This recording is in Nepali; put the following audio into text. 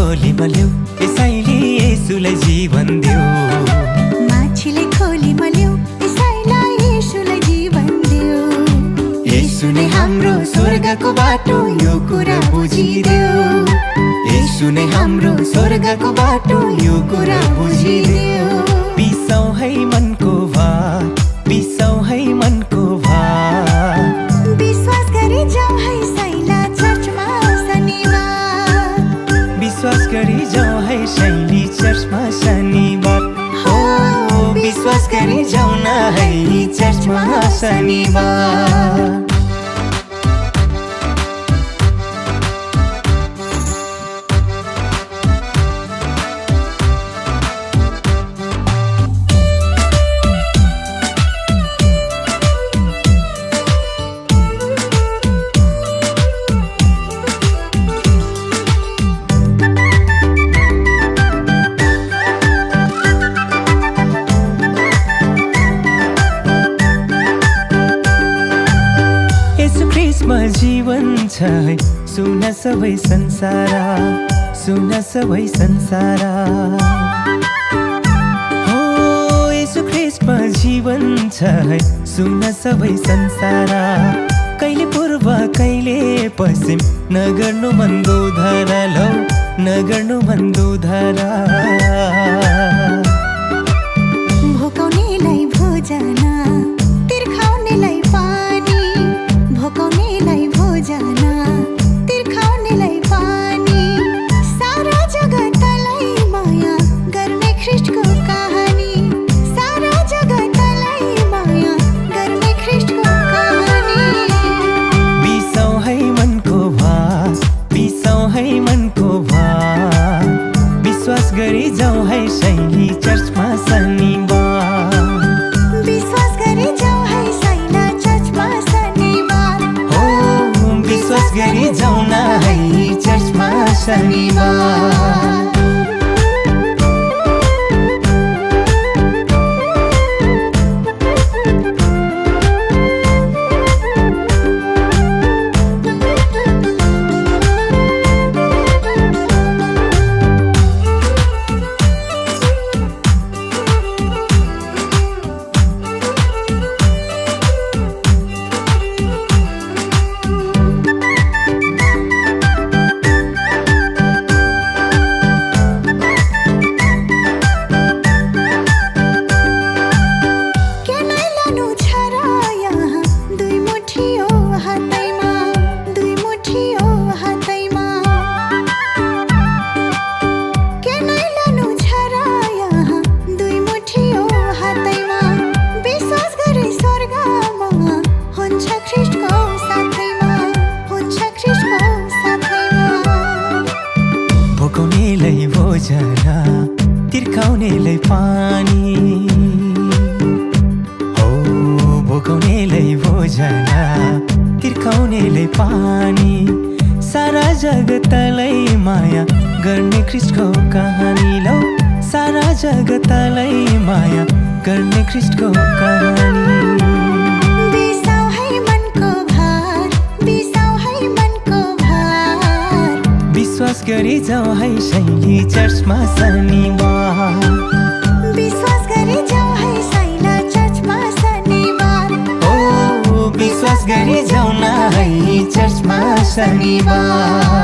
खोली मल्यौ यसैले येशूलाई जीवन देऊ। माछीले खोली मल्यौ यसैलाई येशूलाई जीवन देऊ। येशू नै हाम्रो स्वर्गको बाटो यो कुरा बुझिदेऊ। येशू नै हाम्रो स्वर्गको बाटो यो कुरा बुझिदेऊ। बिसाउ है मनको भार, बिसाउ है मनको भार। विश्वास गरी जाऊ है साइला चर्चमा शनिबार। विश्वास गरी जाऊ है शैली चर्चमा शनिबार। हो विश्वास गरी जाऊ न है चर्चमा शनिबार। जीवन छ है सुन सबै संसार, सुन सबै संसार। हो येशू ख्रीष्टमा जीवन छ है सुन सबै संसार। कहिले पूर्व कहिले पश्चिम नगर्नु मन्दो धारा, लौ नगर्नु मन्दो धारा। भोकाउनेलाई भोजन तिर्खाउनेलाई पानी, भोकाउनेलाई भोजन तिर्खाउनेलाई पानी। सारा जगतलाई माया गर्ने ख्रीष्टको कहानी, सारा जगतलाई माया गर्ने ख्रीष्टको कहानी। बिसाउ है मनको भार, बिसाउ है मनको भार। विश्वास गरी जाऊ है शैली चर्चमा शनिबार। विश्वास गरी जाऊ है साइला चर्चमा शनिबार। हो विश्वास गरी जाऊ न है चर्चमा शनिबार। भोकाउनेलाई भोजन तिर्खाउनेलाई पानी। हो भोकाउनेलाई भोजन तिर्खाउनेलाई पानी। सारा जगतलाई माया गर्ने ख्रीष्टको कहानी, लौ सारा जगतलाई माया गर्ने ख्रीष्टको कहानी। बिसाउ है मनको भार, बिसाउ है मनको भार। विश्वास गरी जाऊ है शैली चर्चमा शनिबार। विश्वास गरी जाऊ है साइला चर्चमा शनिबार। हो विश्वास गरी जाऊ न है चर्चमा शनिबार।